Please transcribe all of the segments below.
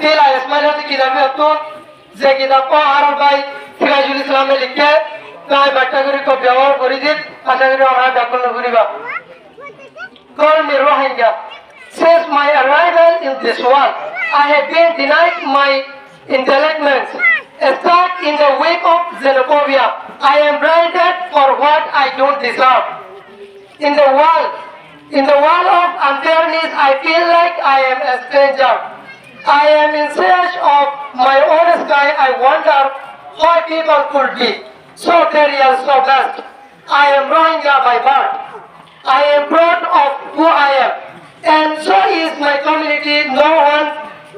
still I smile at the kitab Abdul, the kitab Arab by Sirajul Islam लिखे, कई बच्चों को व्यवहार करी दिल, अच्छा करो हमारा डॉक्टर लोग बुरी बात. Call me Rohingya. Since my arrival in this world, I have been denied my intelligence. Stuck in the wake of xenophobia, I am branded for what I don't deserve. In the world of unfairness, I feel like I am a stranger. I am in search of my own sky. I wonder how people could be so curious, so blessed. I am Rohingya by birth. I am proud of who I am, and so is my community. No one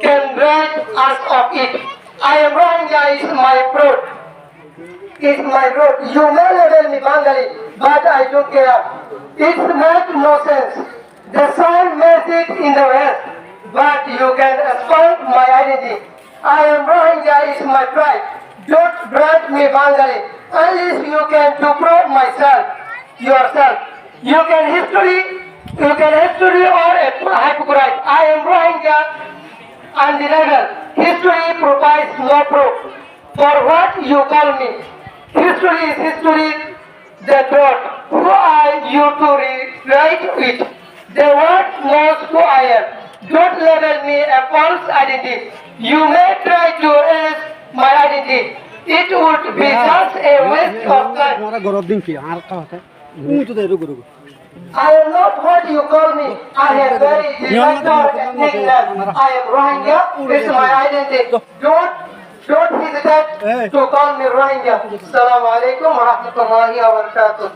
can break us of it. I am Rohingya is my pride. It's my road. You may label me Bengali, but I don't care. It makes no sense. The sun makes it in the west, but you can exploit my identity. I am Rohingya is my pride. Don't brand me Bengali, unless you can to prove yourself. You can history or a hypocrite. I am Rohingya undeniable. History provides no proof for what you call me. History is history. The truth. Who are you to rewrite it? The world knows who I am. Don't label me a false identity. You may try to erase my identity. It would be just a waste of time. I am not what you call me. I am very different ethnic name. I am Rohingya. It's my identity. Don't hesitate to call me Rohingya. Assalamu alaikum wa rahmatullahi wa barakatuh.